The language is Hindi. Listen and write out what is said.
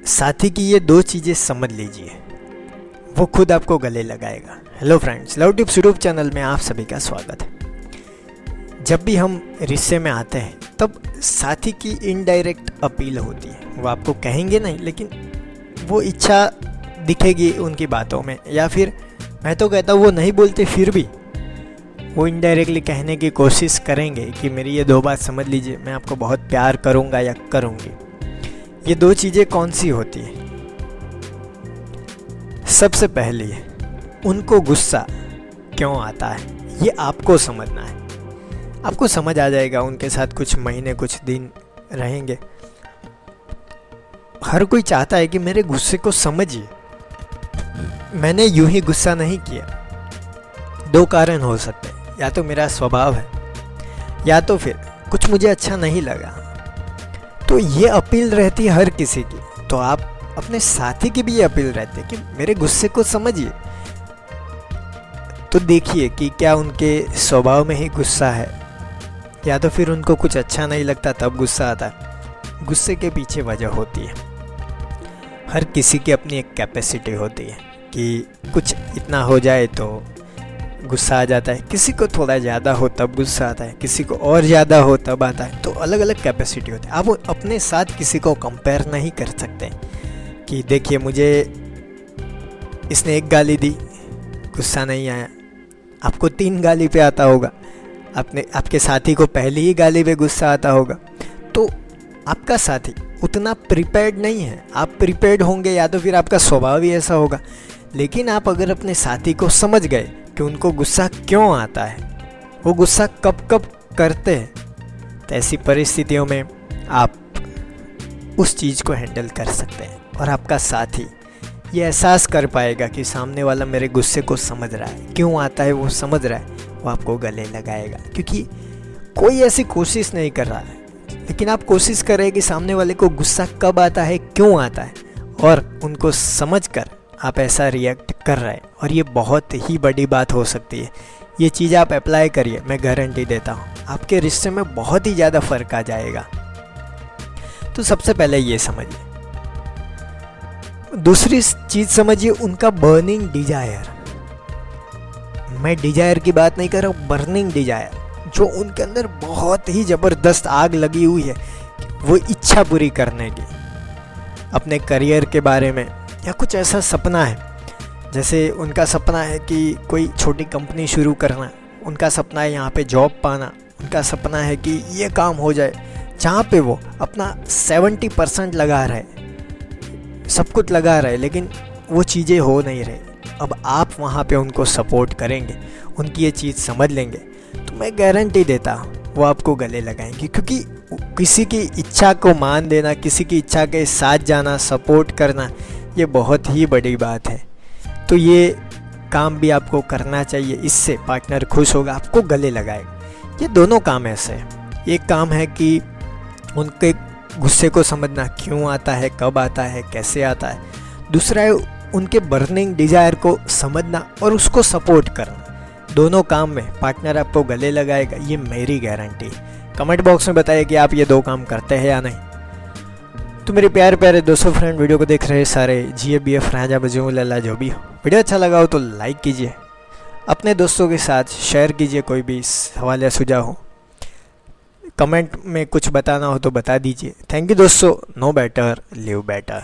साथी की ये दो चीज़ें समझ लीजिए, वो खुद आपको गले लगाएगा। Hello friends, love tips YouTube channel में आप सभी का स्वागत है। जब भी हम रिश्ते में आते हैं तब साथी की इनडायरेक्ट अपील होती है। वो आपको कहेंगे नहीं, लेकिन वो इच्छा दिखेगी उनकी बातों में, या फिर मैं तो कहता हूँ वो नहीं बोलते फिर भी वो इनडायरेक्टली कहने की कोशिश करेंगे कि मेरी ये दो बात समझ लीजिए, मैं आपको बहुत प्यार करूँगा या करूँगी। ये दो चीज़ें कौन सी होती है? सबसे पहली है, उनको गुस्सा क्यों आता है, ये आपको समझना है। आपको समझ आ जाएगा, उनके साथ कुछ महीने कुछ दिन रहेंगे। हर कोई चाहता है कि मेरे गुस्से को समझिए, मैंने यूं ही गुस्सा नहीं किया। दो कारण हो सकते हैं, या तो मेरा स्वभाव है या तो फिर कुछ मुझे अच्छा नहीं लगा। तो ये अपील रहती है हर किसी की, तो आप अपने साथी की भी ये अपील रहती है कि मेरे गुस्से को समझिए। तो देखिए कि क्या उनके स्वभाव में ही गुस्सा है, या तो फिर उनको कुछ अच्छा नहीं लगता तब गुस्सा आता है। गुस्से के पीछे वजह होती है, हर किसी की अपनी एक कैपेसिटी होती है कि कुछ इतना हो जाए तो गुस्सा आ जाता है, किसी को थोड़ा ज़्यादा हो तब गुस्सा आता है, किसी को और ज़्यादा हो तब आता है। तो अलग अलग कैपेसिटी होती है। आप अपने साथ किसी को कंपेयर नहीं कर सकते कि देखिए मुझे इसने एक गाली दी, गुस्सा नहीं आया, आपको 3 गाली पे आता होगा, आपके साथी को पहली ही गाली पे गुस्सा आता होगा। तो आपका साथी उतना प्रिपेयर्ड नहीं है, आप प्रिपेयर्ड होंगे या तो फिर आपका स्वभाव ही ऐसा होगा। लेकिन आप अगर अपने साथी को समझ गए कि उनको गुस्सा क्यों आता है, वो गुस्सा कब कब करते हैं, तो ऐसी परिस्थितियों में आप उस चीज़ को हैंडल कर सकते हैं और आपका साथी ये एहसास कर पाएगा कि सामने वाला मेरे गुस्से को समझ रहा है, क्यों आता है वो समझ रहा है, वो आपको गले लगाएगा। क्योंकि कोई ऐसी कोशिश नहीं कर रहा है, लेकिन आप कोशिश कर रहे हैं कि सामने वाले को गुस्सा कब आता है, क्यों आता है, और उनको समझकर आप ऐसा रिएक्ट कर रहे हैं। और ये बहुत ही बड़ी बात हो सकती है। ये चीज़ आप अप्लाई करिए, मैं गारंटी देता हूँ आपके रिश्ते में बहुत ही ज़्यादा फर्क आ जाएगा। तो सबसे पहले ये समझिए। दूसरी चीज़ समझिए, उनका बर्निंग डिजायर। मैं डिजायर की बात नहीं कर रहा हूँ, बर्निंग डिजायर, जो उनके अंदर बहुत ही ज़बरदस्त आग लगी हुई है, वो इच्छा पूरी करने की, अपने करियर के बारे में, या कुछ ऐसा सपना है। जैसे उनका सपना है कि कोई छोटी कंपनी शुरू करना, उनका सपना है यहाँ पे जॉब पाना, उनका सपना है कि ये काम हो जाए जहाँ पे वो अपना 70% लगा रहे, सब कुछ लगा रहे, लेकिन वो चीज़ें हो नहीं रही। अब आप वहाँ पे उनको सपोर्ट करेंगे, उनकी ये चीज़ समझ लेंगे, तो मैं गारंटी देता हूँ वो आपको गले लगाएंगे। क्योंकि किसी की इच्छा को मान देना, किसी की इच्छा के साथ जाना, सपोर्ट करना, ये बहुत ही बड़ी बात है। तो ये काम भी आपको करना चाहिए, इससे पार्टनर खुश होगा, आपको गले लगाएगा। ये दोनों काम ऐसे हैं। एक काम है कि उनके गुस्से को समझना, क्यों आता है, कब आता है, कैसे आता है। दूसरा है उनके बर्निंग डिजायर को समझना और उसको सपोर्ट करना। दोनों काम में पार्टनर आपको गले लगाएगा, ये मेरी गारंटी। कमेंट बॉक्स में बताइए कि आप ये दो काम करते हैं या नहीं। तो मेरे प्यारे प्यारे दोस्तों, फ्रेंड, वीडियो को देख रहे सारे GFBF राजा बजू लल्ला जो भी हो, वीडियो अच्छा लगा हो तो लाइक कीजिए, अपने दोस्तों के साथ शेयर कीजिए। कोई भी सवाल या सुझाव हो, कमेंट में कुछ बताना हो तो बता दीजिए। थैंक यू दोस्तों। No better live better.